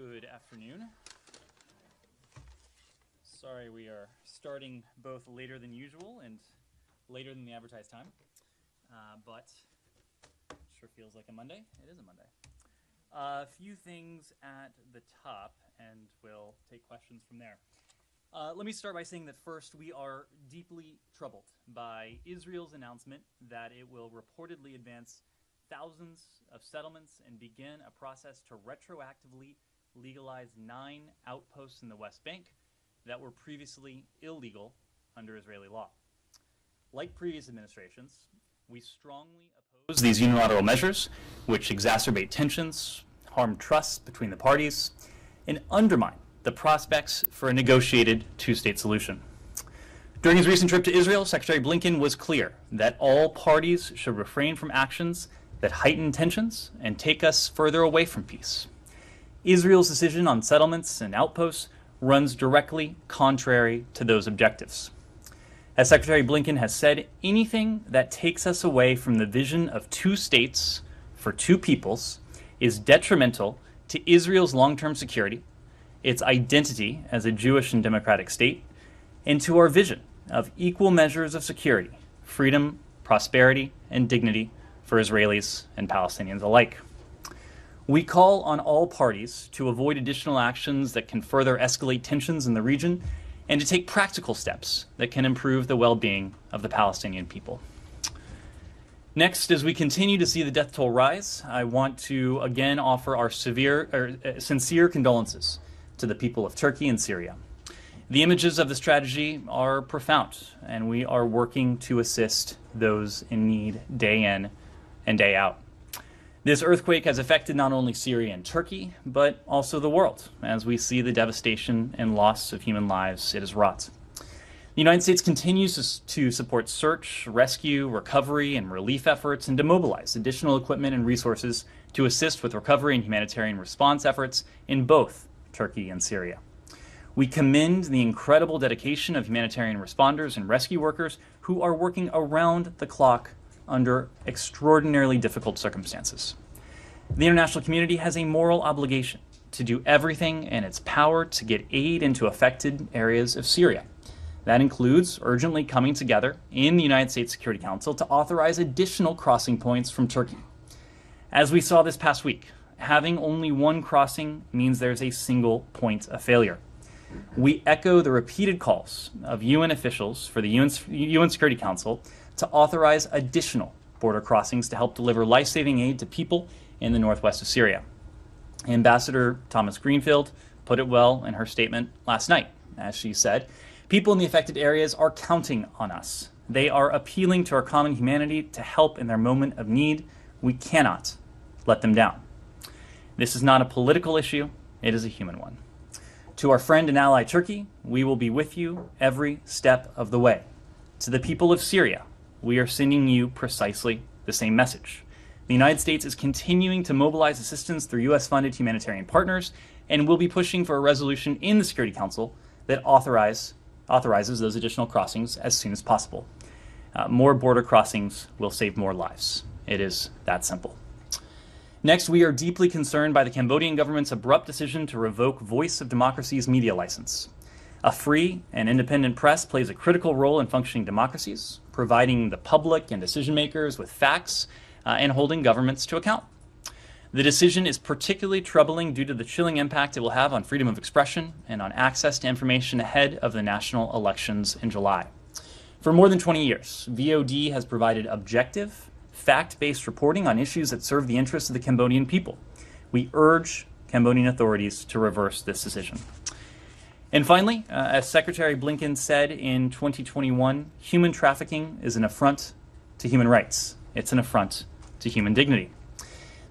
Good afternoon. Sorry we are starting both later than usual and later than the advertised time, but it sure feels like a Monday. It is a Monday. A few things at the top, and we'll take questions from there. Let me start by saying that first, we are deeply troubled by Israel's announcement that it will reportedly advance thousands of settlements and begin a process to retroactively legalize 9 outposts in the West Bank that were previously illegal under Israeli law. Like previous administrations, we strongly oppose these unilateral measures, which exacerbate tensions, harm trust between the parties, and undermine the prospects for a negotiated two-state solution. During his recent trip to Israel, Secretary Blinken was clear that all parties should refrain from actions that heighten tensions and take us further away from peace. Israel's decision on settlements and outposts runs directly contrary to those objectives. As Secretary Blinken has said, anything that takes us away from the vision of 2 states for 2 peoples is detrimental to Israel's long-term security, its identity as a Jewish and democratic state, and to our vision of equal measures of security, freedom, prosperity, and dignity for Israelis and Palestinians alike. We call on all parties to avoid additional actions that can further escalate tensions in the region and to take practical steps that can improve the well-being of the Palestinian people. Next, as we continue to see the death toll rise, I want to again offer our sincere condolences to the people of Turkey and Syria. The images of this tragedy are profound, and we are working to assist those in need day in and day out. This earthquake has affected not only Syria and Turkey, but also the world, as we see the devastation and loss of human lives it has wrought. The United States continues to support search, rescue, recovery, and relief efforts, and to mobilize additional equipment and resources to assist with recovery and humanitarian response efforts in both Turkey and Syria. We commend the incredible dedication of humanitarian responders and rescue workers who are working around the clock under extraordinarily difficult circumstances. The international community has a moral obligation to do everything in its power to get aid into affected areas of Syria. That includes urgently coming together in the United States Security Council to authorize additional crossing points from Turkey. As we saw this past week, having only one crossing means there's a single point of failure. We echo the repeated calls of UN officials for the UN Security Council to authorize additional border crossings to help deliver life-saving aid to people in the northwest of Syria. Ambassador Thomas Greenfield put it well in her statement last night, as she said, "People in the affected areas are counting on us. They are appealing to our common humanity to help in their moment of need. We cannot let them down." This is not a political issue, it is a human one. To our friend and ally Turkey, we will be with you every step of the way. To the people of Syria, we are sending you precisely the same message. The United States is continuing to mobilize assistance through U.S.-funded humanitarian partners and will be pushing for a resolution in the Security Council that authorizes those additional crossings as soon as possible. More border crossings will save more lives. It is that simple. Next, we are deeply concerned by the Cambodian government's abrupt decision to revoke Voice of Democracy's media license. A free and independent press plays a critical role in functioning democracies, providing the public and decision makers with facts and holding governments to account. The decision is particularly troubling due to the chilling impact it will have on freedom of expression and on access to information ahead of the national elections in July. For more than 20 years, VOD has provided objective, fact-based reporting on issues that serve the interests of the Cambodian people. We urge Cambodian authorities to reverse this decision. And finally, as Secretary Blinken said in 2021, human trafficking is an affront to human rights. It's an affront to human dignity.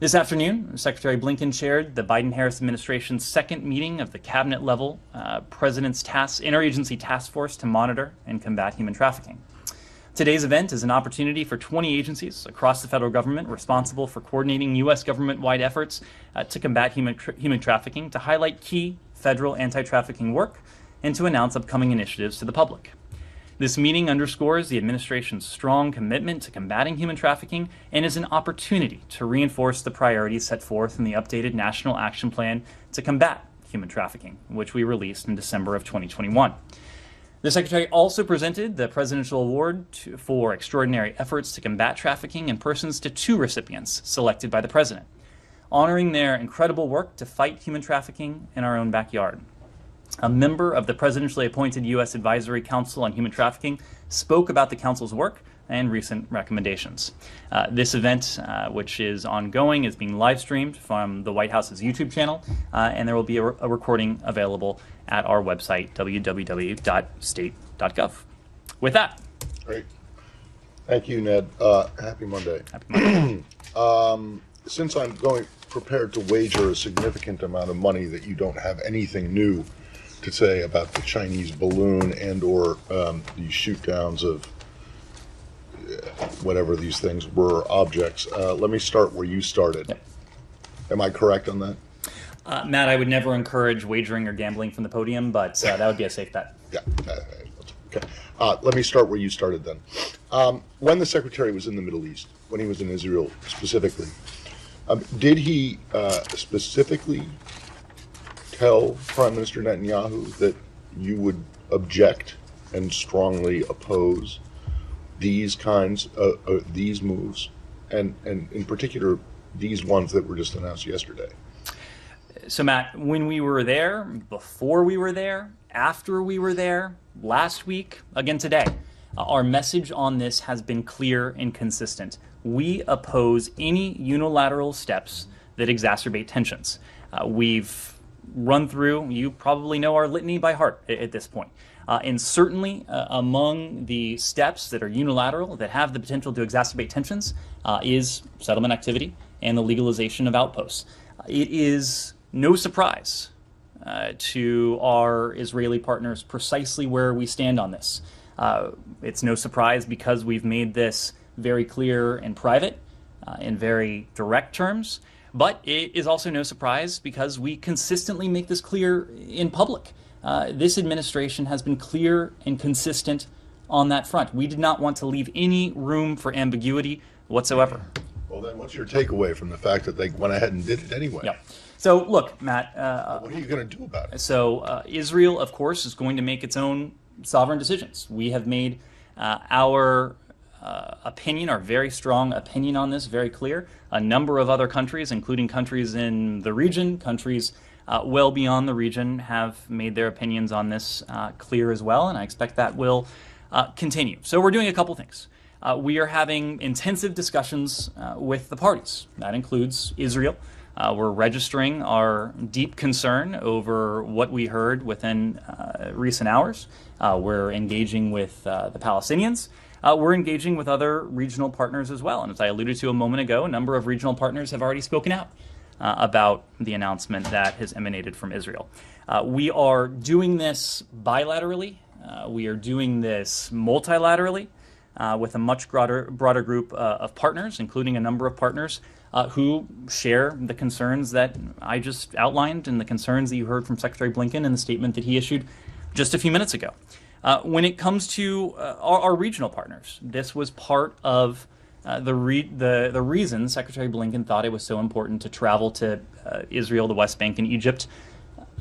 This afternoon, Secretary Blinken chaired the Biden-Harris administration's second meeting of the cabinet-level President's Interagency Task Force to monitor and combat human trafficking. Today's event is an opportunity for 20 agencies across the federal government responsible for coordinating U.S. government-wide efforts to combat human trafficking to highlight key federal anti-trafficking work and to announce upcoming initiatives to the public. This meeting underscores the administration's strong commitment to combating human trafficking and is an opportunity to reinforce the priorities set forth in the updated National Action Plan to combat human trafficking, which we released in December of 2021. The Secretary also presented the Presidential Award for Extraordinary Efforts to Combat Trafficking in Persons to 2 recipients selected by the President, honoring their incredible work to fight human trafficking in our own backyard. A member of the presidentially appointed U.S. Advisory Council on Human Trafficking spoke about the Council's work and recent recommendations. This event, which is ongoing, is being live streamed from the White House's YouTube channel, and there will be a recording available at our website, www.state.gov. With that. Great. Thank you, Ned. Happy Monday. Happy Monday. Since I'm prepared to wager a significant amount of money that you don't have anything new to say about the Chinese balloon and or these shoot downs of whatever these things were, objects, let me start where you started. Yep. Am I correct on that? Matt, I would never encourage wagering or gambling from the podium, but that would be a safe bet. Yeah. Okay. Let me start where you started then. When the Secretary was in the Middle East, when he was in Israel specifically, did he specifically tell Prime Minister Netanyahu that you would object and strongly oppose these kinds of these moves, and in particular these ones that were just announced yesterday? So Matt, when we were there, before we were there, after we were there, last week, again today, our message on this has been clear and consistent. We oppose any unilateral steps that exacerbate tensions. We've run through, you probably know our litany by heart at this point. And certainly among the steps that are unilateral, that have the potential to exacerbate tensions, is settlement activity and the legalization of outposts. It is no surprise to our Israeli partners precisely where we stand on this. It's no surprise because we've made this very clear in private, in very direct terms, but it is also no surprise because we consistently make this clear in public. This administration has been clear and consistent on that front. We did not want to leave any room for ambiguity whatsoever. Well, then what's your takeaway from the fact that they went ahead and did it anyway? Yeah. So look, Matt. What are you going to do about it? So Israel, of course, is going to make its own sovereign decisions. We have made our opinion, our very strong opinion on this very clear. A number of other countries, including countries in the region, countries well beyond the region, have made their opinions on this clear as well, and I expect that will continue. So we're doing a couple things. We are having intensive discussions with the parties. That includes Israel. We're registering our deep concern over what we heard within recent hours. We're engaging with the Palestinians. We're engaging with other regional partners as well. And as I alluded to a moment ago, a number of regional partners have already spoken out about the announcement that has emanated from Israel. We are doing this bilaterally. We are doing this multilaterally with a much broader group of partners, including a number of partners who share the concerns that I just outlined and the concerns that you heard from Secretary Blinken in the statement that he issued just a few minutes ago. When it comes to our regional partners, this was part of the reason Secretary Blinken thought it was so important to travel to Israel, the West Bank, and Egypt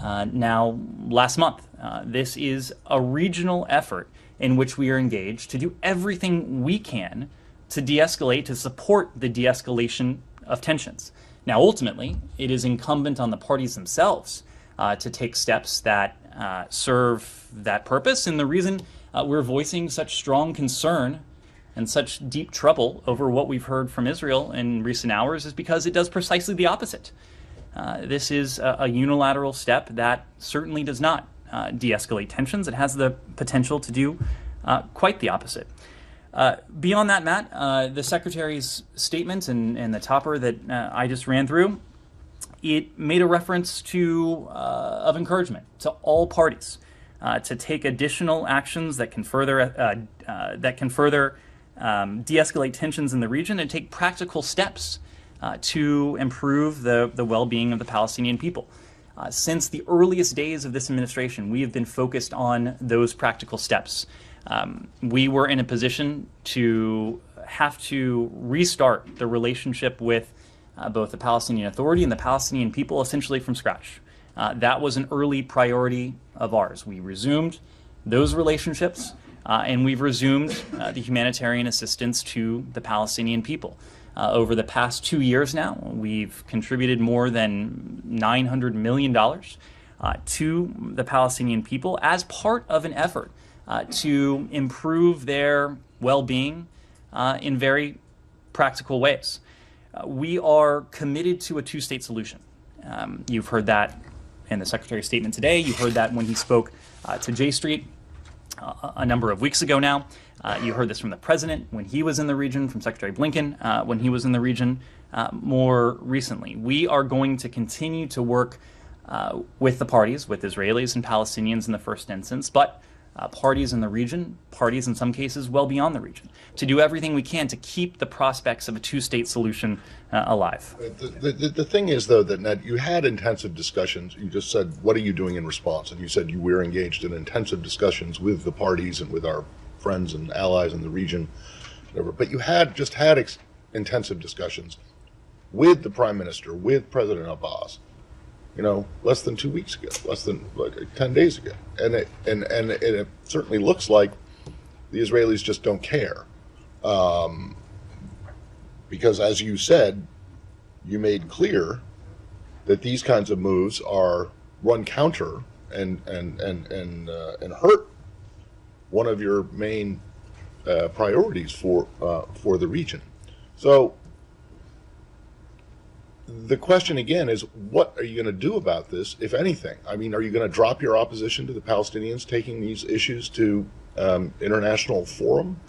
now last month. This is a regional effort in which we are engaged to do everything we can to de-escalate, to support the de-escalation of tensions. Now, ultimately, it is incumbent on the parties themselves to take steps that serve that purpose. And the reason we're voicing such strong concern and such deep trouble over what we've heard from Israel in recent hours is because it does precisely the opposite. This is a unilateral step that certainly does not de-escalate tensions. It has the potential to do quite the opposite. Beyond that, Matt, the Secretary's statement and the topper that I just ran through, it made a reference of encouragement to all parties to take additional actions that can further de-escalate tensions in the region and take practical steps to improve the well-being of the Palestinian people. Since the earliest days of this administration, we have been focused on those practical steps. We were in a position to have to restart the relationship with both the Palestinian Authority and the Palestinian people essentially from scratch. That was an early priority of ours. We resumed those relationships, and we've resumed the humanitarian assistance to the Palestinian people. Over the past 2 years now, we've contributed more than $900 million to the Palestinian people as part of an effort to improve their well-being in very practical ways. We are committed to a two-state solution. You've heard that in the Secretary's statement today. You heard that when he spoke to J Street a number of weeks ago now. You heard this from the President when he was in the region, from Secretary Blinken when he was in the region more recently. We are going to continue to work with the parties, with Israelis and Palestinians in the first instance, but parties in the region, parties in some cases well beyond the region, to do everything we can to keep the prospects of a two-state solution alive. The thing is, though, that Ned, you had intensive discussions. You just said, what are you doing in response? And you said you were engaged in intensive discussions with the parties and with our friends and allies in the region, whatever. But you had intensive discussions with the Prime Minister, with President Abbas, less than 2 weeks ago, less than 10 days ago. And it certainly looks like the Israelis just don't care. Because as you said, you made clear that these kinds of moves run counter and hurt one of your main priorities for the region. So the question again is, what are you going to do about this, if anything? I mean, are you going to drop your opposition to the Palestinians taking these issues to international forum?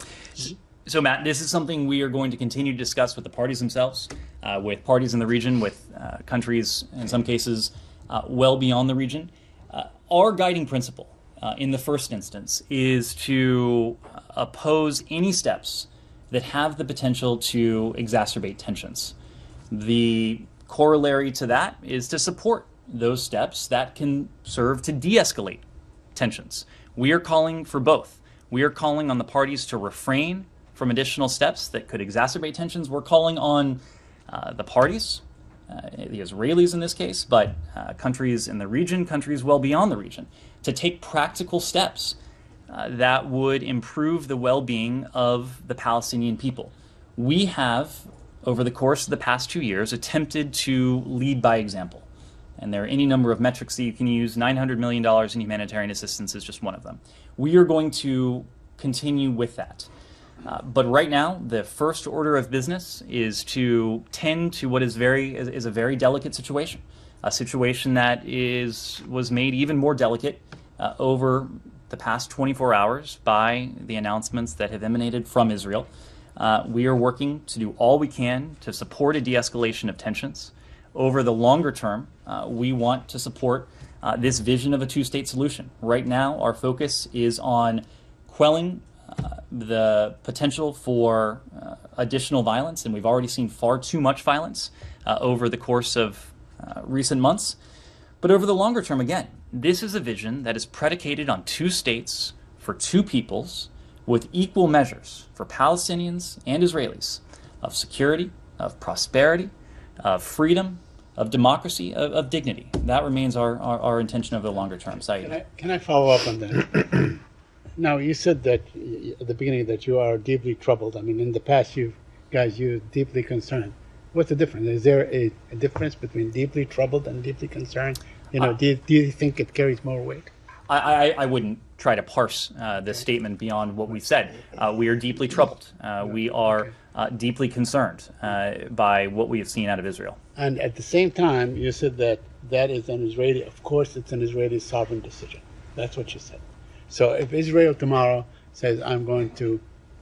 So, Matt, this is something we are going to continue to discuss with the parties themselves, with parties in the region, with countries, in some cases, well beyond the region. Our guiding principle, in the first instance, is to oppose any steps that have the potential to exacerbate tensions. The corollary to that is to support those steps that can serve to de-escalate tensions. We are calling for both. We are calling on the parties to refrain from additional steps that could exacerbate tensions. We're calling on the parties, the Israelis in this case, but countries in the region, countries well beyond the region, to take practical steps that would improve the well-being of the Palestinian people. We have, over the course of the past 2 years, attempted to lead by example. And there are any number of metrics that you can use. $900 million in humanitarian assistance is just one of them. We are going to continue with that. But right now, the first order of business is to tend to what is a very delicate situation, a situation that was made even more delicate over the past 24 hours by the announcements that have emanated from Israel. We are working to do all we can to support a de-escalation of tensions. Over the longer term, we want to support this vision of a two-state solution. Right now, our focus is on quelling the potential for additional violence, and we've already seen far too much violence over the course of recent months. But over the longer term, again, this is a vision that is predicated on two states for two peoples with equal measures for Palestinians and Israelis of security, of prosperity, of freedom, of democracy, of dignity. That remains our intention over the longer term. Saeed. Can I follow up on that? Now, you said that at the beginning that you are deeply troubled. I mean, in the past, you're deeply concerned. What's the difference? Is there a difference between deeply troubled and deeply concerned? Do you think it carries more weight? I wouldn't try to parse this statement beyond what we've said. We are deeply troubled. We are deeply concerned by what we have seen out of Israel. And at the same time, you said that is an Israeli, of course, it's an Israeli sovereign decision. That's what you said. So if Israel tomorrow says, I'm going to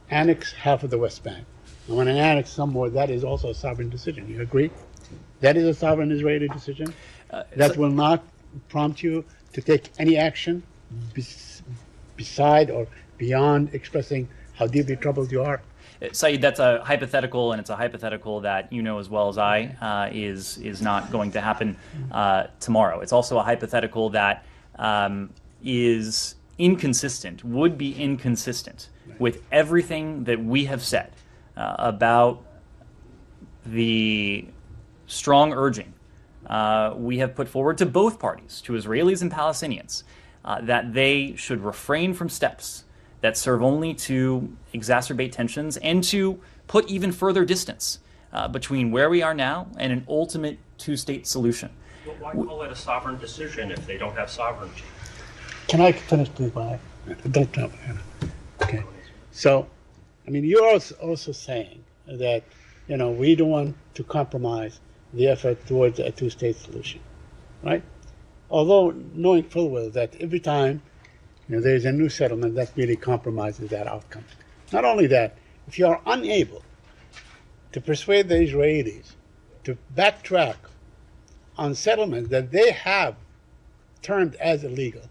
annex half of the West Bank, I want to annex some more, that is also a sovereign decision. You agree? That is a sovereign Israeli decision? That will not prompt you to take any action beside or beyond expressing how deeply troubled you are? Saeed, that's a hypothetical, and it's a hypothetical that you know as well as I is not going to happen tomorrow. It's also a hypothetical that is would be inconsistent with everything that we have said about the strong urging we have put forward to both parties, to Israelis and Palestinians, that they should refrain from steps that serve only to exacerbate tensions and to put even further distance between where we are now and an ultimate two-state solution. Well, why call it a sovereign decision if they don't have sovereignty? Can I finish, please? Don't jump in. Okay. So, I mean, you're also saying that, we don't want to compromise the effort towards a two-state solution, right? Although knowing full well that every time there's a new settlement, that really compromises that outcome. Not only that, if you are unable to persuade the Israelis to backtrack on settlements that they have termed as illegal,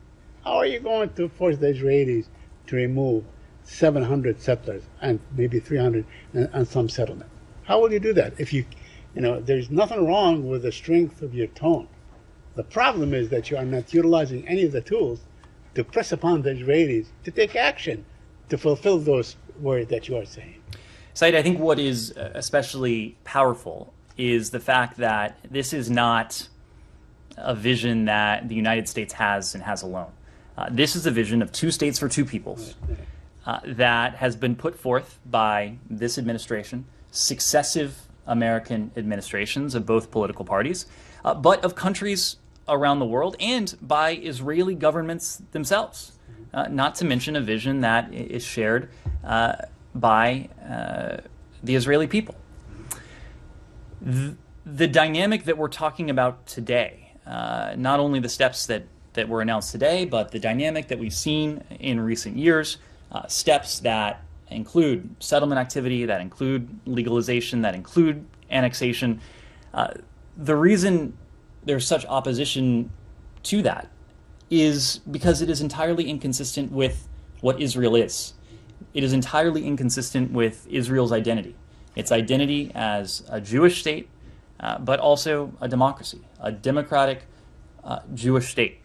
how are you going to force the Israelis to remove 700 settlers and maybe 300 and some settlement? How will you do that? If there's nothing wrong with the strength of your tone. The problem is that you are not utilizing any of the tools to press upon the Israelis to take action to fulfill those words that you are saying. Said, I think what is especially powerful is the fact that this is not a vision that the United States has and has alone. This is a vision of two states for two peoples that has been put forth by this administration, successive American administrations of both political parties, but of countries around the world and by Israeli governments themselves, not to mention a vision that is shared by the Israeli people. The dynamic that we're talking about today, not only the steps that were announced today, but the dynamic that we've seen in recent years, steps that include settlement activity, that include legalization, that include annexation. The reason there's such opposition to that is because it is entirely inconsistent with what Israel is. It is entirely inconsistent with Israel's identity. Its identity as a Jewish state, but also a democracy, a democratic Jewish state.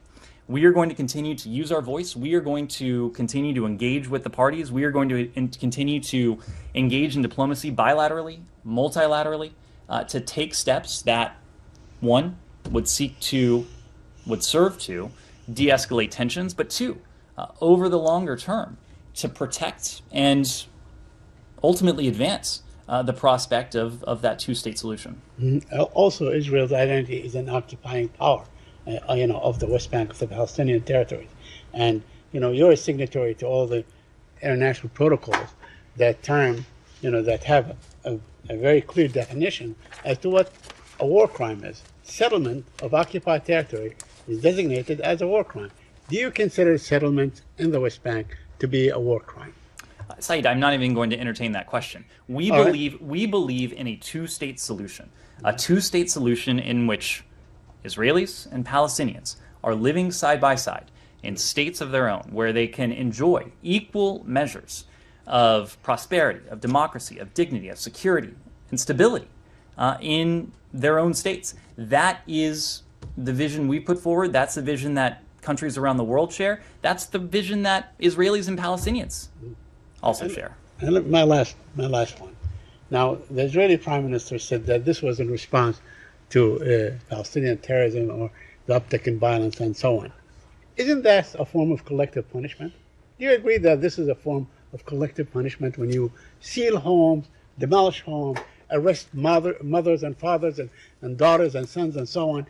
We are going to continue to use our voice. We are going to continue to engage with the parties. We are going to continue to engage in diplomacy bilaterally, multilaterally, to take steps that, one, would serve to de-escalate tensions, but two, over the longer term, to protect and ultimately advance the prospect of that two-state solution. Mm-hmm. Also, Israel's identity is an occupying power, of the West Bank, of the Palestinian territories. And, you're a signatory to all the international protocols that that have a very clear definition as to what a war crime is. Settlement of occupied territory is designated as a war crime. Do you consider settlement in the West Bank to be a war crime? Said, I'm not even going to entertain that question. We believe in a two-state solution, a two-state solution in which Israelis and Palestinians are living side by side in states of their own, where they can enjoy equal measures of prosperity, of democracy, of dignity, of security, and stability in their own states. That is the vision we put forward. That's the vision that countries around the world share. That's the vision that Israelis and Palestinians also share. And look, my last one. Now, the Israeli Prime Minister said that this was in response to Palestinian terrorism or the uptick in violence and so on. Isn't that a form of collective punishment? Do you agree that this is a form of collective punishment when you seal homes, demolish homes, arrest mothers and fathers and daughters and sons and so on,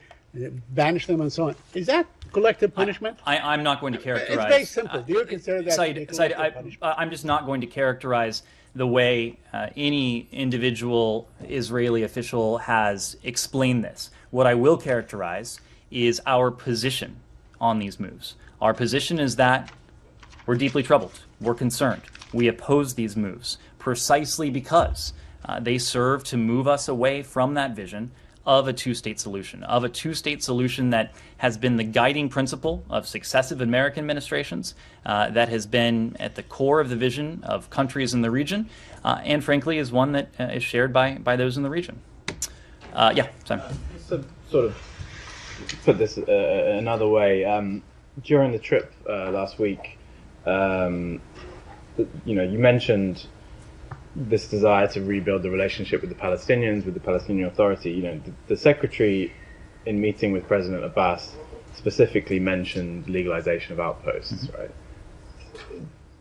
banish them and so on? Is that collective punishment? I'm not going to characterize. It's very simple. Do you consider that to be collective punishment? I'm just not going to characterize the way any individual Israeli official has explained this. What I will characterize is our position on these moves. Our position is that we're deeply troubled. We're concerned. We oppose these moves precisely because they serve to move us away from that vision of a two-state solution, that has been the guiding principle of successive American administrations, that has been at the core of the vision of countries in the region, and frankly is one that is shared by those in the region. Yeah, Simon. So, sort of put this another way, during the trip last week, You mentioned this desire to rebuild the relationship with the Palestinians, with the Palestinian Authority. The secretary, in meeting with President Abbas, specifically mentioned legalization of outposts, right?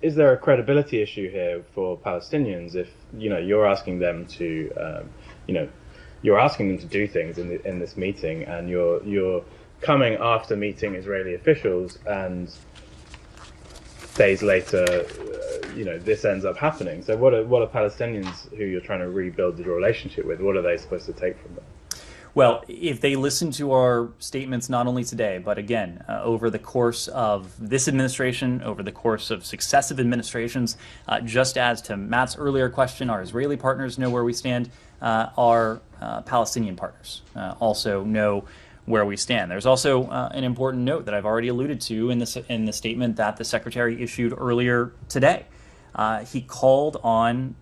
Is there a credibility issue here for Palestinians if you're asking them to, you're asking them to do things in this meeting, and you're coming after meeting Israeli officials, and days later, this ends up happening. So what are Palestinians who you're trying to rebuild the relationship with? What are they supposed to take from that? Well, if they listen to our statements not only today, but again, over the course of this administration, over the course of successive administrations, just as to Matt's earlier question, our Israeli partners know where we stand, our Palestinian partners also know where we stand. There's also an important note that I've already alluded to in the statement that the Secretary issued earlier today. He called on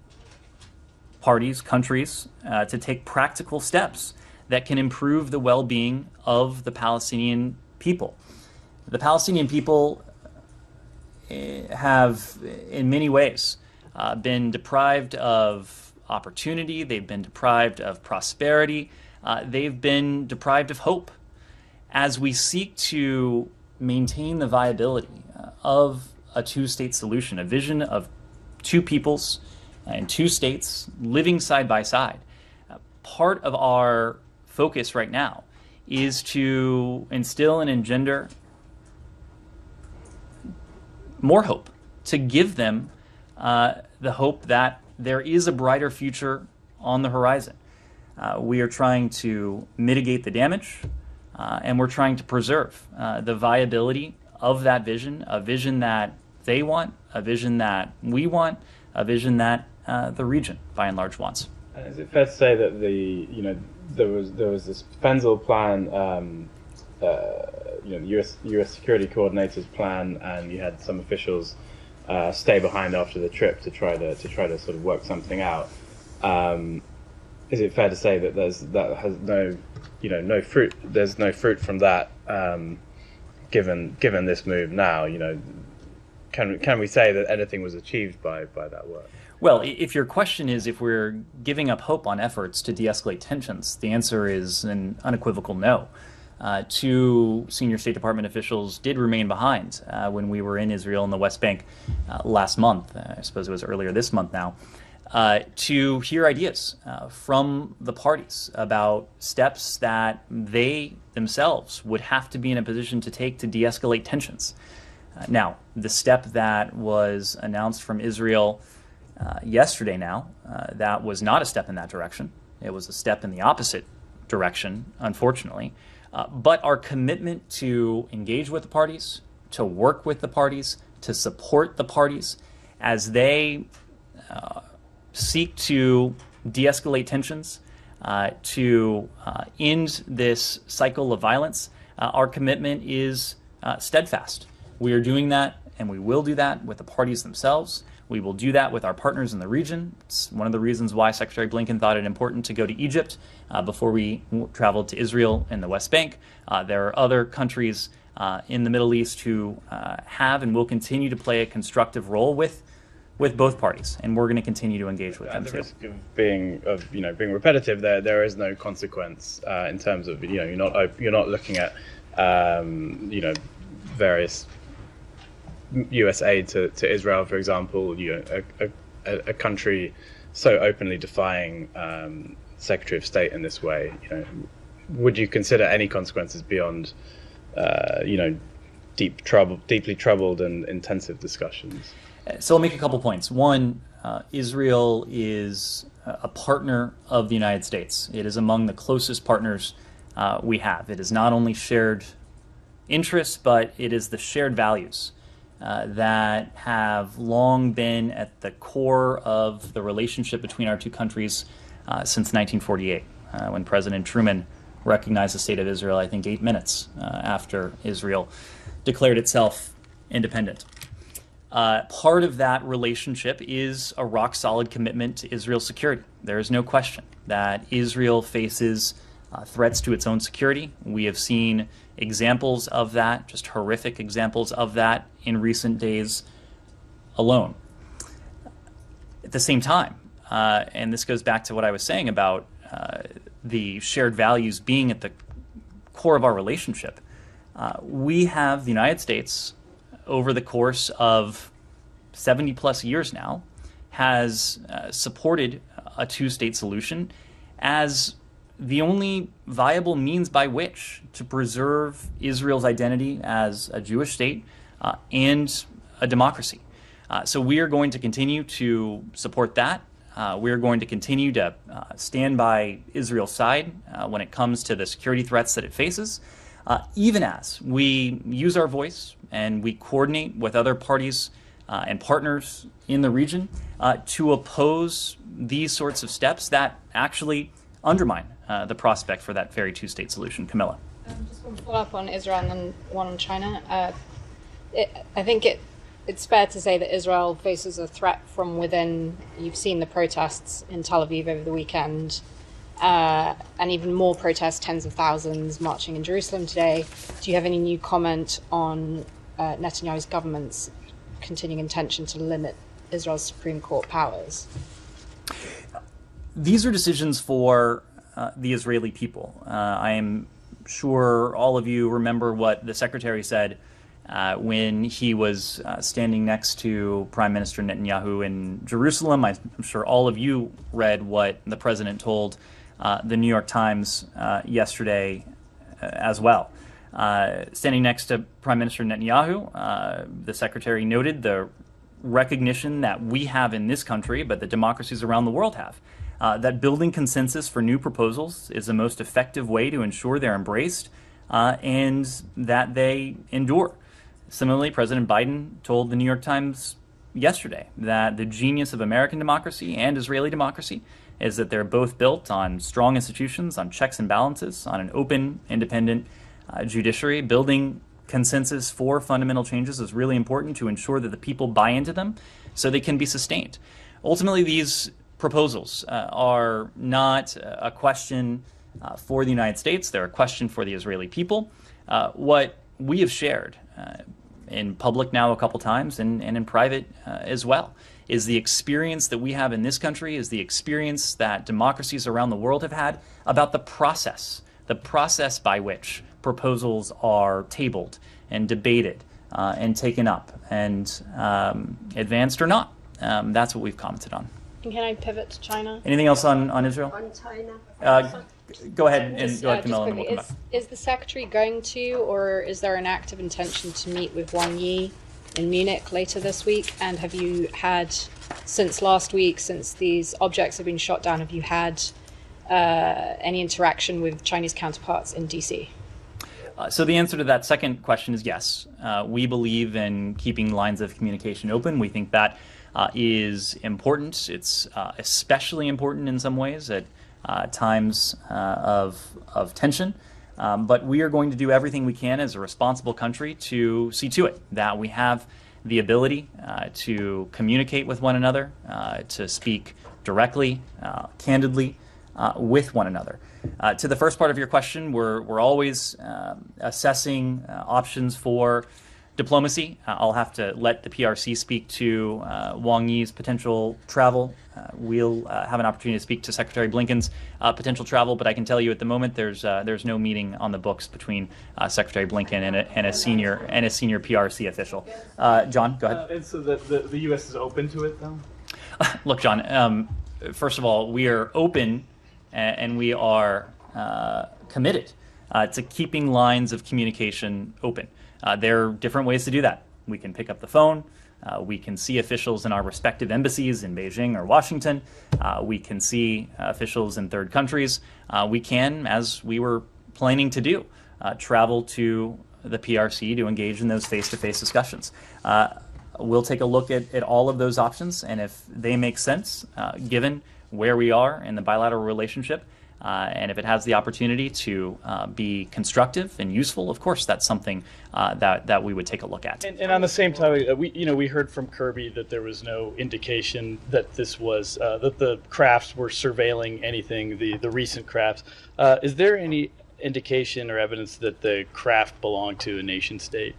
parties, countries, to take practical steps that can improve the well-being of the Palestinian people. The Palestinian people have, in many ways, been deprived of opportunity, they've been deprived of prosperity, they've been deprived of hope. As we seek to maintain the viability of a two-state solution, a vision of two peoples and two states living side by side, part of our focus right now is to instill and engender more hope, to give them the hope that there is a brighter future on the horizon. We are trying to mitigate the damage, and we're trying to preserve the viability of that vision, a vision that they want, a vision that we want, a vision that the region, by and large, wants. Is it fair to say that there was this Fenzil plan, U.S. security coordinator's plan, and you had some officials stay behind after the trip to try to sort of work something out. Is it fair to say that that has no fruit? There's no fruit from that, given this move now. Can we say that anything was achieved by that work? Well, if your question is if we're giving up hope on efforts to de-escalate tensions, the answer is an unequivocal no. Two senior State Department officials did remain behind when we were in Israel and the West Bank last month, I suppose it was earlier this month now, to hear ideas from the parties about steps that they themselves would have to be in a position to take to de-escalate tensions. Now, the step that was announced from Israel yesterday now, that was not a step in that direction. It was a step in the opposite direction, unfortunately. But our commitment to engage with the parties, to work with the parties, to support the parties as they seek to de-escalate tensions, to end this cycle of violence, our commitment is steadfast. We are doing that, and we will do that with the parties themselves. We will do that with our partners in the region. It's one of the reasons why Secretary Blinken thought it important to go to Egypt before we traveled to Israel and the West Bank. There are other countries in the Middle East who have and will continue to play a constructive role with both parties, and we're going to continue to engage with them. At the risk of being repetitive, there is no consequence in terms of you're not looking at various U.S. aid to Israel, for example, a country so openly defying Secretary of State in this way. Would you consider any consequences beyond, deeply troubled and intensive discussions? So I'll make a couple points. One, Israel is a partner of the United States. It is among the closest partners we have. It is not only shared interests, but it is the shared values that have long been at the core of the relationship between our two countries since 1948, when President Truman recognized the State of Israel, I think 8 minutes after Israel declared itself independent. Part of that relationship is a rock-solid commitment to Israel's security. There is no question that Israel faces threats to its own security. We have seen examples of that, just horrific examples of that in recent days alone. At the same time, and this goes back to what I was saying about the shared values being at the core of our relationship, we have the United States, over the course of 70 plus years now, has supported a two-state solution as the only viable means by which to preserve Israel's identity as a Jewish state and a democracy. So we are going to continue to support that. We are going to continue to stand by Israel's side when it comes to the security threats that it faces, even as we use our voice and we coordinate with other parties and partners in the region to oppose these sorts of steps that actually undermine the prospect for that very two-state solution. Camilla. Just one follow-up on Israel and then one on China. I think it's fair to say that Israel faces a threat from within. You've seen the protests in Tel Aviv over the weekend, and even more protests, tens of thousands marching in Jerusalem today. Do you have any new comment on Netanyahu's government's continuing intention to limit Israel's Supreme Court powers? These are decisions for the Israeli people. I am sure all of you remember what the secretary said when he was standing next to Prime Minister Netanyahu in Jerusalem. I'm sure all of you read what the president told the New York Times yesterday as well. Standing next to Prime Minister Netanyahu, the secretary noted the recognition that we have in this country, but that democracies around the world have, that building consensus for new proposals is the most effective way to ensure they're embraced and that they endure. Similarly, President Biden told the New York Times yesterday that the genius of American democracy and Israeli democracy is that they're both built on strong institutions, on checks and balances, on an open, independent judiciary. Building consensus for fundamental changes is really important to ensure that the people buy into them so they can be sustained. Ultimately, these proposals are not a question for the United States. They're a question for the Israeli people. What we have shared in public now a couple times and in private as well is the experience that we have in this country, is the experience that democracies around the world have had about the process by which proposals are tabled and debated and taken up and advanced or not. That's what we've commented on. And can I pivot to China? Anything else on Israel? On China. Go ahead and go ahead, Camilla, and we'll come back. Is the secretary going to, or is there an active intention to meet with Wang Yi in Munich later this week? And have you had, since last week, since these objects have been shot down, have you had any interaction with Chinese counterparts in DC? So the answer to that second question is yes. We believe in keeping lines of communication open. We think that is important. It's especially important in some ways at times of tension. But we are going to do everything we can as a responsible country to see to it that we have the ability to communicate with one another, to speak directly, candidly with one another. To the first part of your question, we're always assessing options for diplomacy. I'll have to let the PRC speak to Wang Yi's potential travel. We'll have an opportunity to speak to Secretary Blinken's potential travel, but I can tell you at the moment there's no meeting on the books between Secretary Blinken and a senior PRC official. John, go ahead. And so the U.S. is open to it, though? Look, John, first of all, we are open and we are committed to keeping lines of communication open. There are different ways to do that. We can pick up the phone. We can see officials in our respective embassies in Beijing or Washington. We can see officials in third countries. We can, as we were planning to do, travel to the PRC to engage in those face-to-face discussions. We'll take a look at all of those options, and if they make sense, given where we are in the bilateral relationship, and if it has the opportunity to be constructive and useful, of course, that's something that we would take a look at. And on the same time, we heard from Kirby that there was no indication that this was that the crafts were surveilling anything. The recent crafts. Is there any indication or evidence that the craft belonged to a nation state?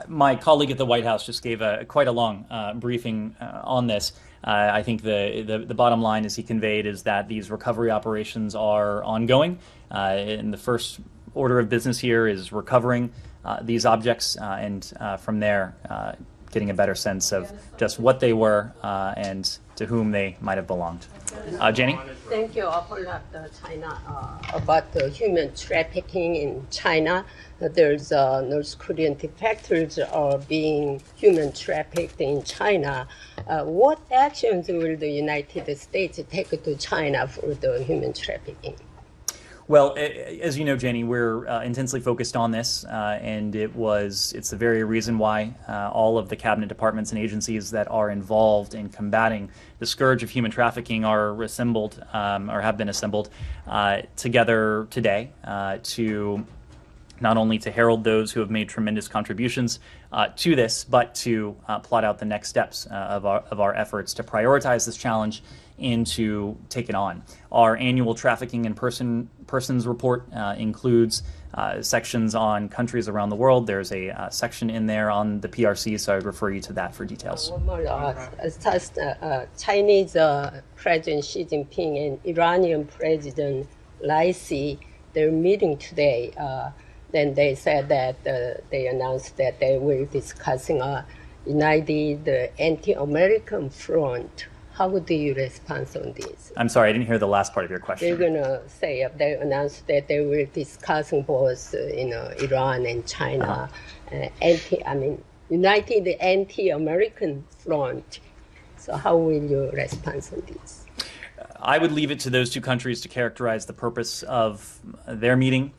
My colleague at the White House just gave quite a long briefing on this. I think the bottom line, as he conveyed, is that these recovery operations are ongoing. And the first order of business here is recovering these objects, and from there, getting a better sense of just what they were and to whom they might have belonged. Jenny? Thank you. I'll follow up China about the human trafficking in China. There's North Korean defectors are being human trafficked in China. What actions will the United States take to China for the human trafficking? Well, as you know, Jenny, we're intensely focused on this, and it's the very reason why all of the cabinet departments and agencies that are involved in combating the scourge of human trafficking are assembled, or have been assembled, together today to not only to herald those who have made tremendous contributions to this, but to plot out the next steps of our efforts to prioritize this challenge and to take it on. Our annual trafficking in persons report includes sections on countries around the world. There's a section in there on the PRC, so I would refer you to that for details. One more, Chinese President Xi Jinping and Iranian President Raisi, they're meeting today. Then they said that they announced that they will discussing a united anti-American front. How do you respond on this? I'm sorry, I didn't hear the last part of your question. They're gonna say they announced that they will discussing both, Iran and China, united anti-American front. So how will you respond on this? I would leave it to those two countries to characterize the purpose of their meeting.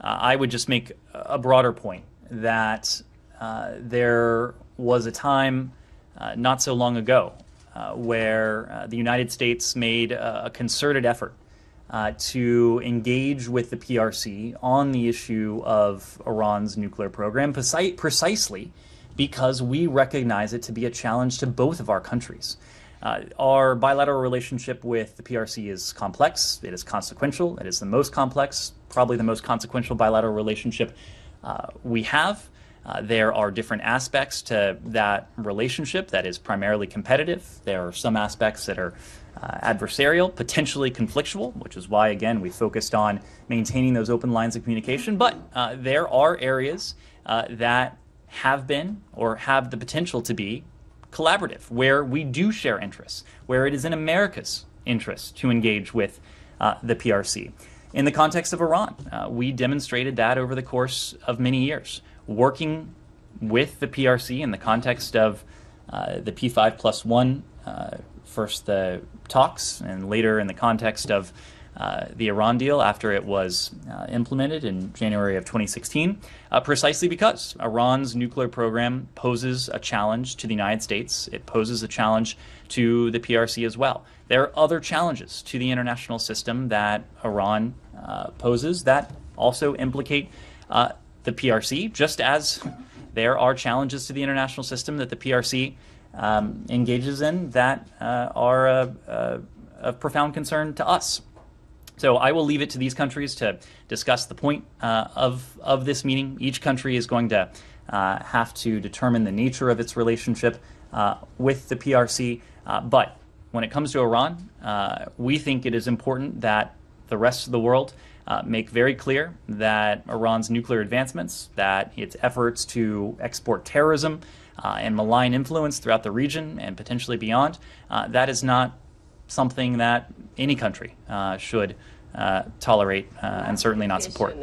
I would just make a broader point that there was a time not so long ago where the United States made a concerted effort to engage with the PRC on the issue of Iran's nuclear program, precisely because we recognize it to be a challenge to both of our countries. Our bilateral relationship with the PRC is complex, it is consequential, it is the most complex, probably the most consequential bilateral relationship we have. There are different aspects to that relationship that is primarily competitive. There are some aspects that are adversarial, potentially conflictual, which is why, again, we focused on maintaining those open lines of communication. But there are areas that have been or have the potential to be collaborative, where we do share interests, where it is in America's interest to engage with the PRC. In the context of Iran, we demonstrated that over the course of many years, working with the PRC in the context of the P5+1, first the talks, and later in the context of the Iran deal after it was implemented in January of 2016, precisely because Iran's nuclear program poses a challenge to the United States. It poses a challenge to the PRC as well. There are other challenges to the international system that Iran poses that also implicate the PRC, just as there are challenges to the international system that the PRC engages in that are of profound concern to us. So I will leave it to these countries to discuss the point of this meeting. Each country is going to have to determine the nature of its relationship with the PRC. But when it comes to Iran, we think it is important that the rest of the world make very clear that Iran's nuclear advancements, that its efforts to export terrorism and malign influence throughout the region and potentially beyond, that is not something that any country should tolerate and certainly not support.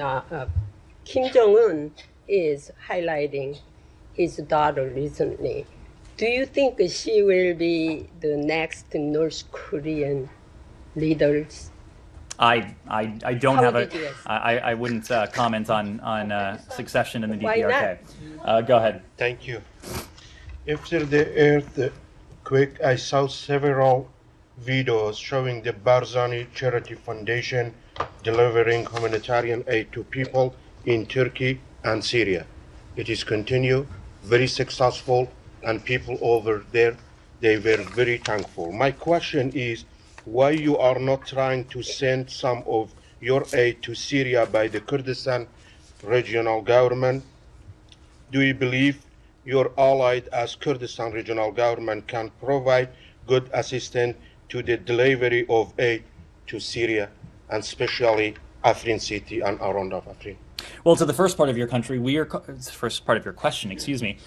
Kim Jong-un is highlighting his daughter recently. Do you think she will be the next North Korean leaders? I don't have a. you I wouldn't comment on succession in the Why DPRK. Go ahead. Thank you. After the earthquake, I saw several videos showing the Barzani Charity Foundation delivering humanitarian aid to people in Turkey and Syria. It is continued, very successful, and people over there, they were very thankful. My question is, why you are not trying to send some of your aid to Syria by the Kurdistan regional government? Do you believe your allied as Kurdistan regional government can provide good assistance to the delivery of aid to Syria, and especially Afrin city and around of Afrin? Well, to the first part of your country, first part of your question, excuse me,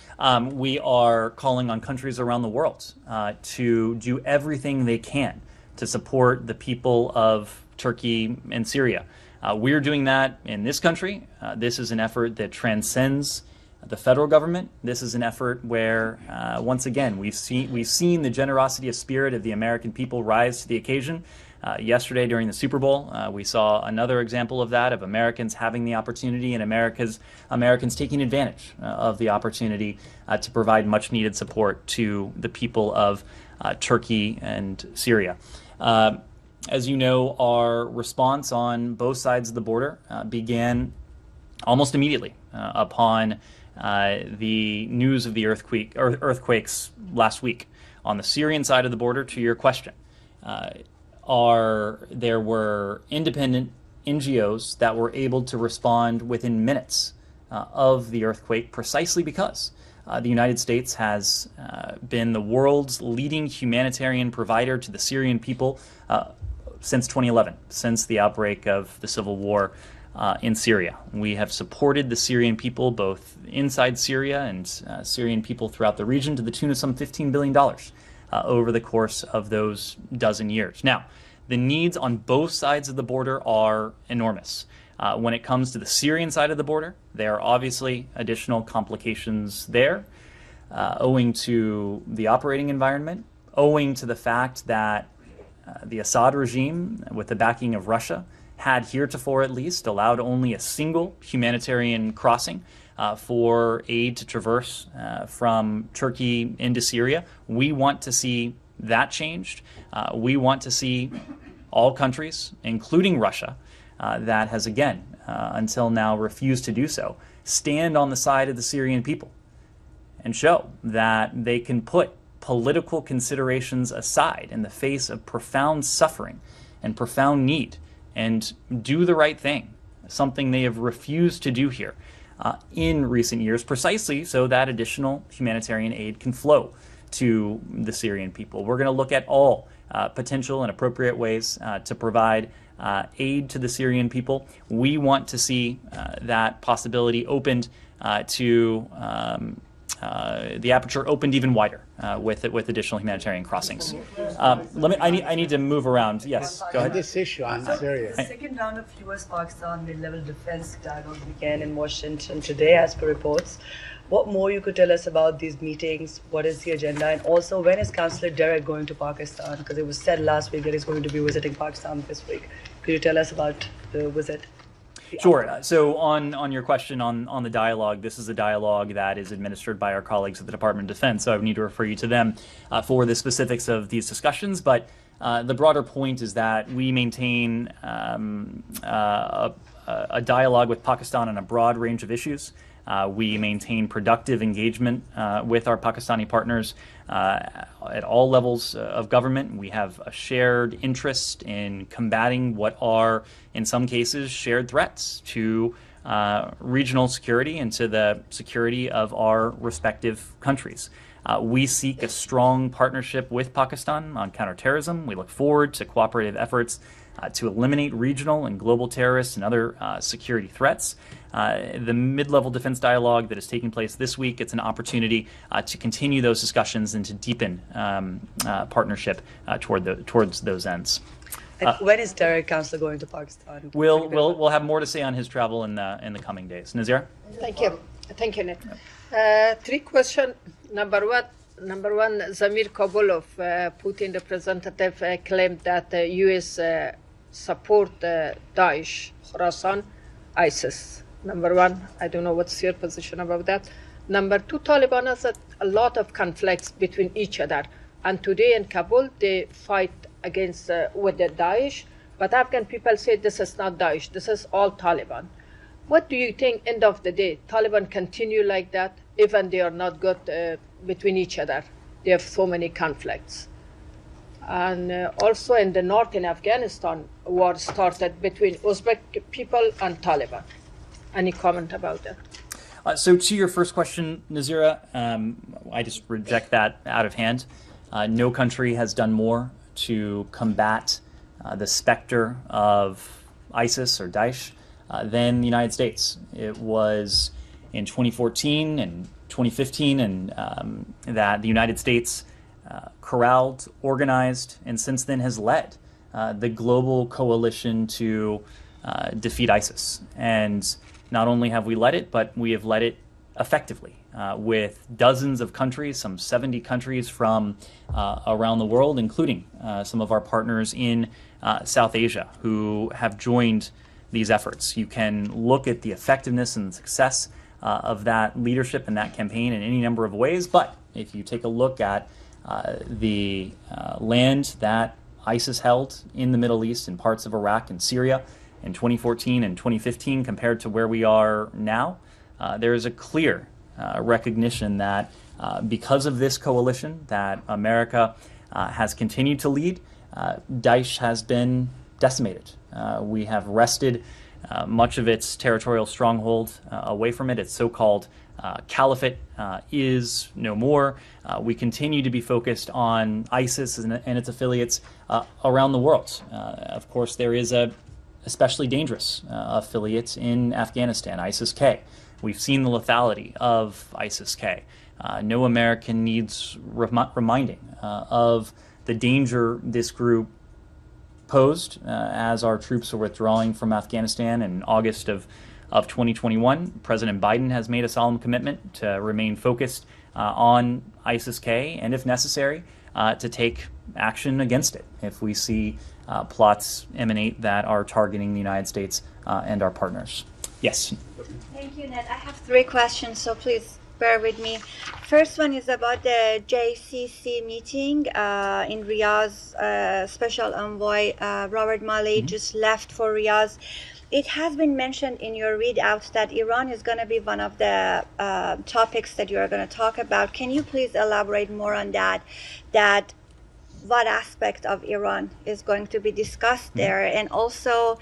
we are calling on countries around the world to do everything they can to support the people of Turkey and Syria. We're doing that in this country. This is an effort that transcends the federal government. This is an effort where, once again, we've seen the generosity of spirit of the American people rise to the occasion. Yesterday during the Super Bowl, we saw another example of that, of Americans having the opportunity and Americans taking advantage of the opportunity to provide much needed support to the people of Turkey and Syria. As you know, our response on both sides of the border began almost immediately upon the news of the earthquakes last week. On the Syrian side of the border, to your question, there were independent NGOs that were able to respond within minutes of the earthquake, precisely because the United States has been the world's leading humanitarian provider to the Syrian people since 2011, since the outbreak of the civil war in Syria. We have supported the Syrian people both inside Syria and Syrian people throughout the region to the tune of some $15 billion over the course of those dozen years. Now, the needs on both sides of the border are enormous. When it comes to the Syrian side of the border, there are obviously additional complications there, owing to the operating environment, owing to the fact that the Assad regime, with the backing of Russia, had heretofore at least allowed only a single humanitarian crossing for aid to traverse from Turkey into Syria. We want to see that changed. We want to see all countries, including Russia, that has again, until now, refused to do so, stand on the side of the Syrian people and show that they can put political considerations aside in the face of profound suffering and profound need and do the right thing, something they have refused to do here in recent years, precisely so that additional humanitarian aid can flow to the Syrian people. We're going to look at all potential and appropriate ways to provide aid to the Syrian people. We want to see that possibility opened to the aperture opened even wider with additional humanitarian crossings. I need to move around. Yes, go ahead. This issue on Syria. The second round of US-Pakistan mid-level defense dialogue began in Washington today, as per reports. What more you could tell us about these meetings? What is the agenda? And also, when is Councillor Derek going to Pakistan? Because it was said last week that he's going to be visiting Pakistan this week. Could you tell us about the visit? Sure. So on your question on the dialogue, this is a dialogue that is administered by our colleagues at the Department of Defense, so I would need to refer you to them for the specifics of these discussions. But the broader point is that we maintain a dialogue with Pakistan on a broad range of issues. We maintain productive engagement with our Pakistani partners at all levels of government. We have a shared interest in combating what are, in some cases, shared threats to regional security and to the security of our respective countries. We seek a strong partnership with Pakistan on counterterrorism. We look forward to cooperative efforts to eliminate regional and global terrorists and other security threats. The mid-level defense dialogue that is taking place this week, it's an opportunity to continue those discussions and to deepen partnership towards those ends. When is Derek Councillor going to Pakistan? We'll have more to say on his travel in the coming days. Nazira? Thank you, Ned. 3 questions. Number one, Zamir Kabulov, Putin representative, claimed that the U.S. support Daesh, Khorasan, ISIS. Number one, I don't know what's your position about that. Number 2, Taliban has a lot of conflicts between each other. And today in Kabul, they fight against with the Daesh. But Afghan people say this is not Daesh, this is all Taliban. What do you think, end of the day, Taliban continue like that, even they are not good between each other? They have so many conflicts. And also in the north in Afghanistan, war started between Uzbek people and Taliban. Any comment about that? So to your first question, Nazira, I just reject that out of hand. No country has done more to combat the specter of ISIS or Daesh than the United States. It was in 2014 and 2015 and that the United States corralled, organized, and since then has led the global coalition to defeat ISIS. And not only have we led it, but we have led it effectively with dozens of countries, some 70 countries from around the world, including some of our partners in South Asia who have joined these efforts. You can look at the effectiveness and success of that leadership and that campaign in any number of ways, but if you take a look at the land that ISIS held in the Middle East and parts of Iraq and Syria in 2014 and 2015 compared to where we are now, there is a clear recognition that because of this coalition that America has continued to lead, Daesh has been decimated. We have wrested much of its territorial stronghold away from it. Its so-called caliphate is no more. We continue to be focused on ISIS and its affiliates around the world. Of course, there is a especially dangerous affiliate in Afghanistan, ISIS-K. We've seen the lethality of ISIS-K. No American needs reminding of the danger this group posed as our troops are withdrawing from Afghanistan in August of 2021. President Biden has made a solemn commitment to remain focused on ISIS-K and, if necessary, to take action against it if we see plots emanate that are targeting the United States and our partners. Yes? Thank you, Ned. I have 3 questions, so please bear with me. First one is about the JCC meeting in Riyadh. Special Envoy Robert Malley just left for Riyadh. It has been mentioned in your readout that Iran is going to be one of the topics that you are going to talk about. Can you please elaborate more on that? That what aspect of Iran is going to be discussed there? And also,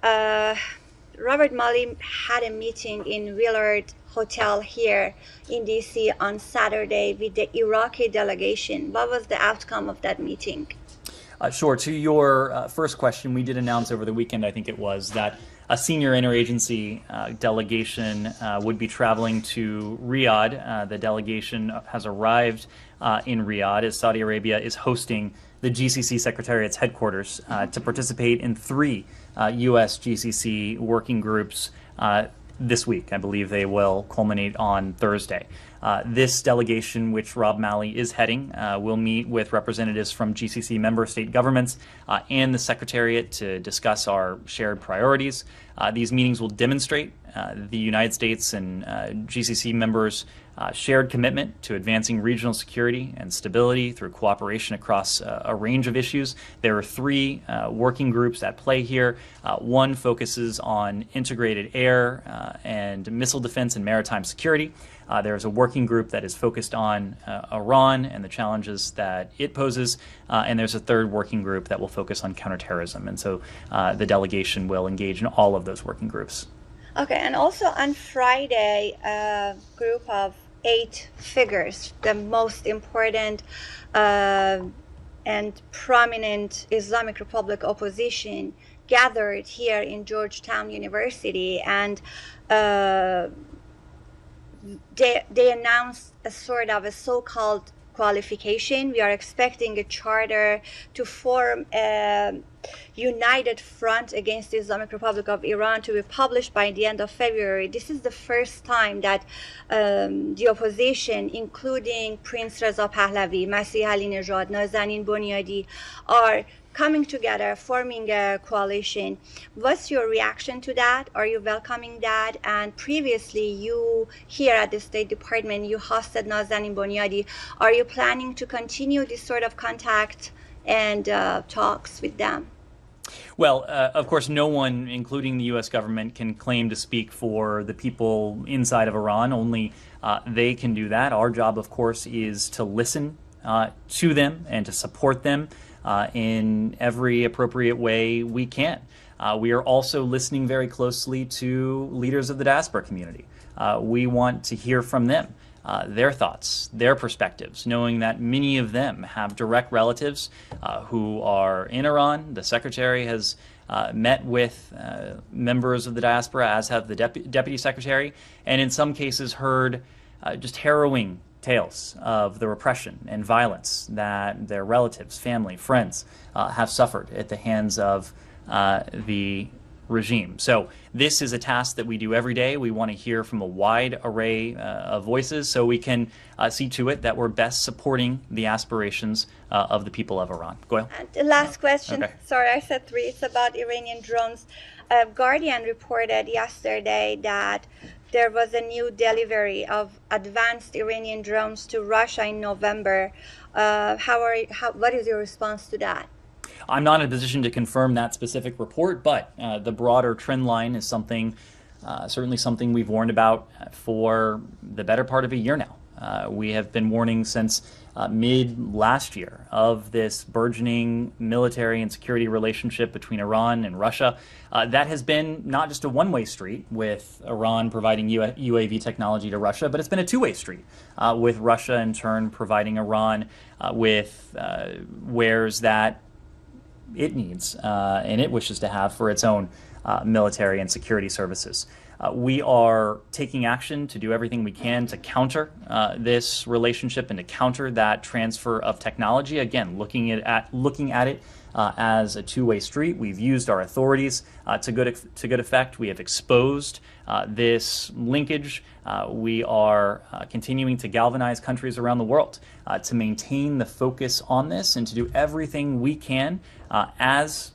Robert Malley had a meeting in Willard Hotel here in DC on Saturday with the Iraqi delegation. What was the outcome of that meeting? Sure. To your first question, we did announce over the weekend, I think it was, that a senior interagency delegation would be traveling to Riyadh. The delegation has arrived in Riyadh as Saudi Arabia is hosting the GCC Secretariat's headquarters to participate in 3 U.S. GCC working groups this week. I believe they will culminate on Thursday. This delegation, which Rob Malley is heading, will meet with representatives from GCC member state governments and the Secretariat to discuss our shared priorities. These meetings will demonstrate the United States and GCC members' shared commitment to advancing regional security and stability through cooperation across a range of issues. There are 3 working groups at play here. One focuses on integrated air and missile defense and maritime security. There's a working group that is focused on Iran and the challenges that it poses, and there's a 3rd working group that will focus on counterterrorism. And so the delegation will engage in all of those working groups. Okay, and also on Friday, a group of 8 figures, the most important and prominent Islamic Republic opposition, gathered here in Georgetown University, and they announced a sort of a so-called qualification. We are expecting a charter to form a united front against the Islamic Republic of Iran to be published by the end of February. This is the first time that the opposition, including Prince Reza Pahlavi, Masih Ali-Nejad, Nazanin Boniadi, are coming together, forming a coalition. What's your reaction to that? Are you welcoming that? And previously, you here at the State Department, you hosted Nazanin Boniadi. Are you planning to continue this sort of contact and talks with them? Well, of course, no one, including the U.S. government, can claim to speak for the people inside of Iran. Only they can do that. Our job, of course, is to listen to them and to support them in every appropriate way we can. We are also listening very closely to leaders of the diaspora community. We want to hear from them, their thoughts, their perspectives, knowing that many of them have direct relatives who are in Iran. The Secretary has met with members of the diaspora, as have the Deputy Secretary, and in some cases heard just harrowing tales of the repression and violence that their relatives, family, friends have suffered at the hands of the regime. So this is a task that we do every day. We want to hear from a wide array of voices so we can see to it that we're best supporting the aspirations of the people of Iran. Go ahead. And the last question, Okay. sorry, I said 3, it's about Iranian drones. Guardian reported yesterday that there was a new delivery of advanced Iranian drones to Russia in November. What is your response to that? I'm not in a position to confirm that specific report, but the broader trend line is something, certainly something we've warned about for the better part of a year now. We have been warning since mid last year of this burgeoning military and security relationship between Iran and Russia. That has been not just a one-way street with Iran providing UAV technology to Russia, but it's been a two-way street with Russia in turn providing Iran with wares that it needs and it wishes to have for its own military and security services. We are taking action to do everything we can to counter this relationship and to counter that transfer of technology. Again, looking at it as a two-way street. We've used our authorities to good effect. We have exposed this linkage. We are continuing to galvanize countries around the world to maintain the focus on this and to do everything we can as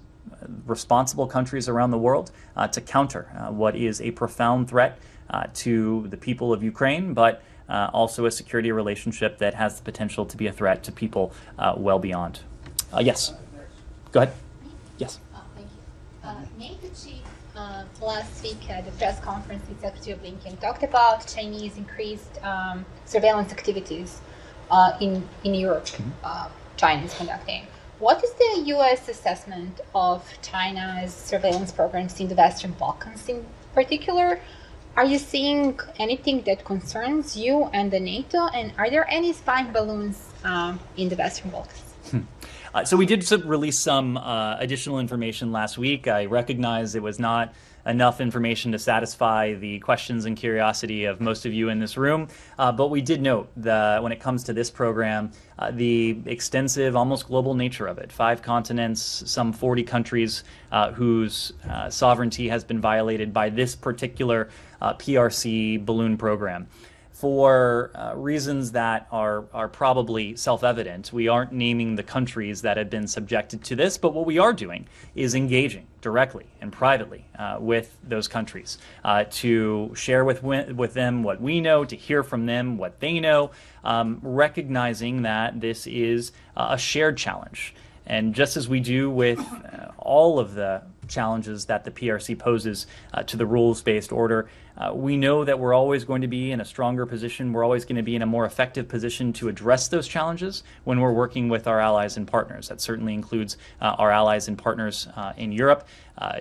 responsible countries around the world to counter what is a profound threat to the people of Ukraine, but also a security relationship that has the potential to be a threat to people well beyond. Yes. Go ahead. Yes. Thank you. NATO chief last week at the press conference with Secretary Blinken talked about Chinese increased surveillance activities in Europe. China is conducting. What is the U.S. assessment of China's surveillance programs in the Western Balkans in particular? Are you seeing anything that concerns you and the NATO? And are there any spying balloons in the Western Balkans? So we did release some additional information last week. I recognize it was not enough information to satisfy the questions and curiosity of most of you in this room, but we did note that when it comes to this program, the extensive, almost global nature of it. 5 continents, some 40 countries whose sovereignty has been violated by this particular PRC balloon program. For reasons that are probably self-evident, we aren't naming the countries that have been subjected to this, but what we are doing is engaging directly and privately with those countries to share with them what we know, to hear from them what they know, recognizing that this is a shared challenge. And just as we do with all of the challenges that the PRC poses to the rules-based order, we know that we're always going to be in a stronger position. We're always going to be in a more effective position to address those challenges when we're working with our allies and partners. That certainly includes our allies and partners in Europe.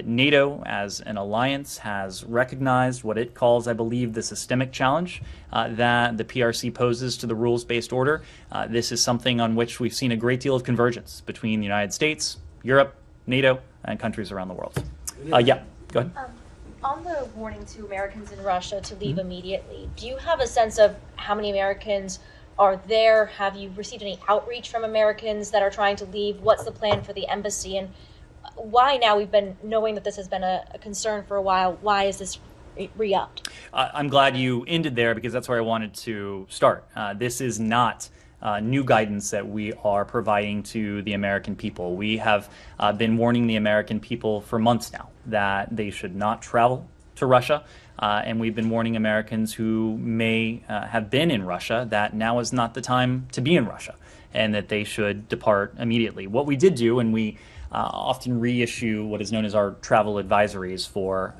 NATO, as an alliance, has recognized what it calls, I believe, the systemic challenge that the PRC poses to the rules-based order. This is something on which we've seen a great deal of convergence between the United States, Europe, NATO, and countries around the world. Yeah, go ahead. On the warning to Americans in Russia to leave immediately, do you have a sense of how many Americans are there? Have you received any outreach from Americans that are trying to leave? What's the plan for the embassy? And why now? We've been knowing that this has been a concern for a while. Why is this re-upped? I'm glad you ended there because that's where I wanted to start. This is not new guidance that we are providing to the American people. We have been warning the American people for months now that they should not travel to Russia. And we've been warning Americans who may have been in Russia that now is not the time to be in Russia and that they should depart immediately. What we did do, and we often reissue what is known as our travel advisories for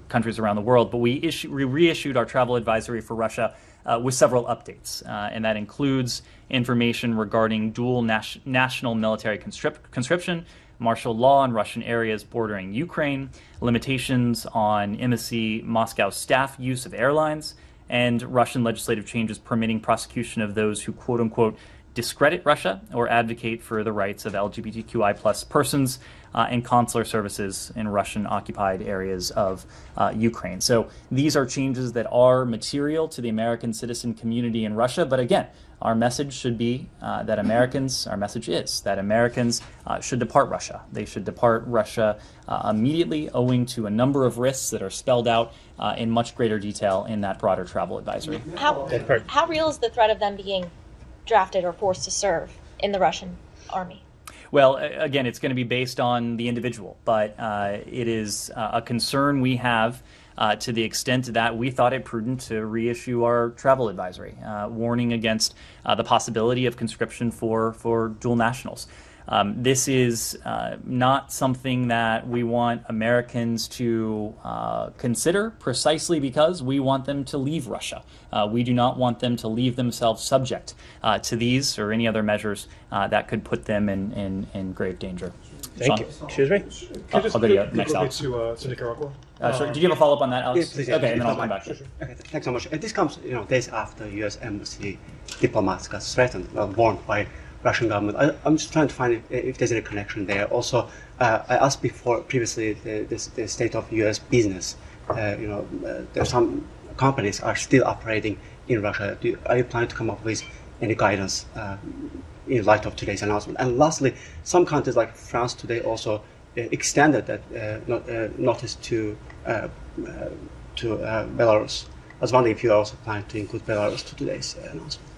countries around the world. But we reissued our travel advisory for Russia with several updates, and that includes information regarding dual national military conscription, martial law in Russian areas bordering Ukraine, limitations on Embassy Moscow staff use of airlines, and Russian legislative changes permitting prosecution of those who quote-unquote discredit Russia or advocate for the rights of LGBTQI plus persons and consular services in Russian-occupied areas of Ukraine. So these are changes that are material to the American citizen community in Russia, but again, our message should be that Americans should depart Russia. They should depart Russia immediately, owing to a number of risks that are spelled out in much greater detail in that broader travel advisory. How real is the threat of them being drafted or forced to serve in the Russian army? Well, again, it's going to be based on the individual, but it is a concern we have to the extent that we thought it prudent to reissue our travel advisory, warning against the possibility of conscription for dual nationals. This is not something that we want Americans to consider, precisely because we want them to leave Russia. We do not want them to leave themselves subject to these or any other measures that could put them in grave danger. Thank you. Excuse me? I'll go to you next, Alex. To Nicaragua. Sure. Did you have a follow-up on that, Alex? Please, okay, and then I'll come back. Sure. Okay, thanks so much. And this comes, days after U.S. embassy diplomats got threatened, warned by Russian government. I'm just trying to find if there's any connection there. Also, I asked previously the state of U.S. business. There's some companies are still operating in Russia. Are you planning to come up with any guidance in light of today's announcement? And lastly, some countries like France today also extended that notice to Belarus. I was wondering if you are also planning to include Belarus to today's announcement.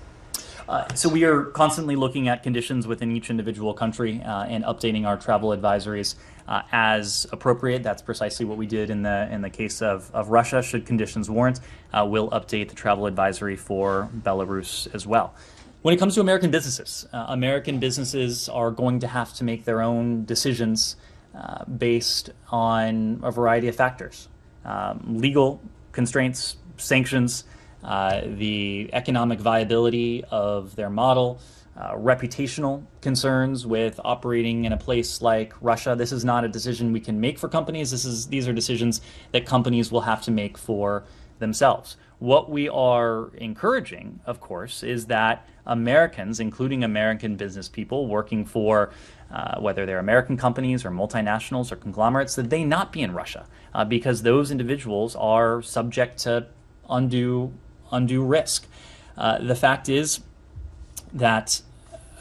So we are constantly looking at conditions within each individual country and updating our travel advisories as appropriate. That's precisely what we did in the case of Russia. Should conditions warrant, we'll update the travel advisory for Belarus as well. When it comes to American businesses are going to have to make their own decisions based on a variety of factors. Legal constraints, sanctions, the economic viability of their model, reputational concerns with operating in a place like Russia. This is not a decision we can make for companies. These are decisions that companies will have to make for themselves. What we are encouraging, of course, is that Americans, including American business people working for whether they're American companies or multinationals or conglomerates, that they not be in Russia because those individuals are subject to undue risk. The fact is that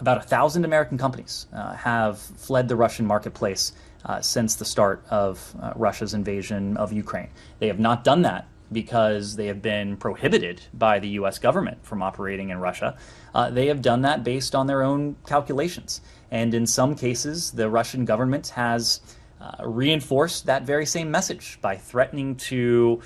about 1,000 American companies have fled the Russian marketplace since the start of Russia's invasion of Ukraine. They have not done that because they have been prohibited by the U.S. government from operating in Russia. They have done that based on their own calculations. And in some cases, the Russian government has reinforced that very same message by threatening to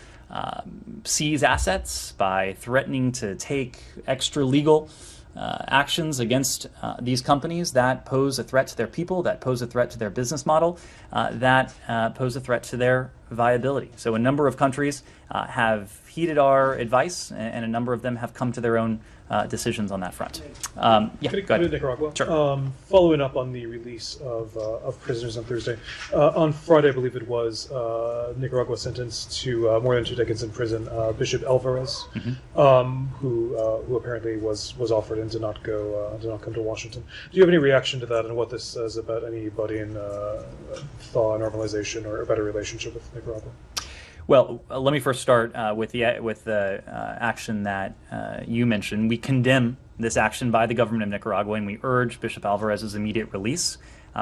seize assets, by threatening to take extra legal actions against these companies that pose a threat to their people, that pose a threat to their business model, that pose a threat to their viability. So a number of countries have heeded our advice, and a number of them have come to their own decisions on that front. Go ahead. Nicaragua. Sure. Following up on the release of prisoners on Thursday, on Friday, I believe it was, Nicaragua sentenced to more than 2 decades in prison Bishop Alvarez, who apparently was offered and did not come to Washington. Do you have any reaction to that and what this says about any budding thaw, normalization, or a better relationship with Nicaragua? Well, let me first start with the action that you mentioned. We condemn this action by the government of Nicaragua, and we urge Bishop Alvarez's immediate release.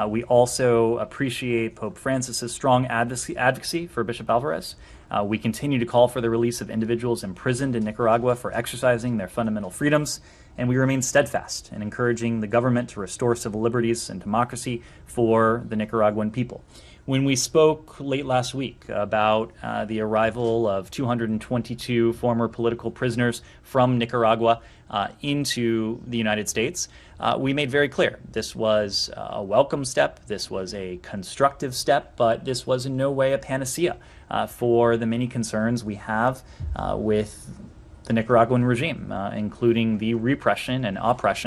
We also appreciate Pope Francis's strong advocacy for Bishop Alvarez. We continue to call for the release of individuals imprisoned in Nicaragua for exercising their fundamental freedoms, and we remain steadfast in encouraging the government to restore civil liberties and democracy for the Nicaraguan people. When we spoke late last week about the arrival of 222 former political prisoners from Nicaragua into the United States, we made very clear this was a welcome step, this was a constructive step, but this was in no way a panacea for the many concerns we have with the Nicaraguan regime, including the repression and oppression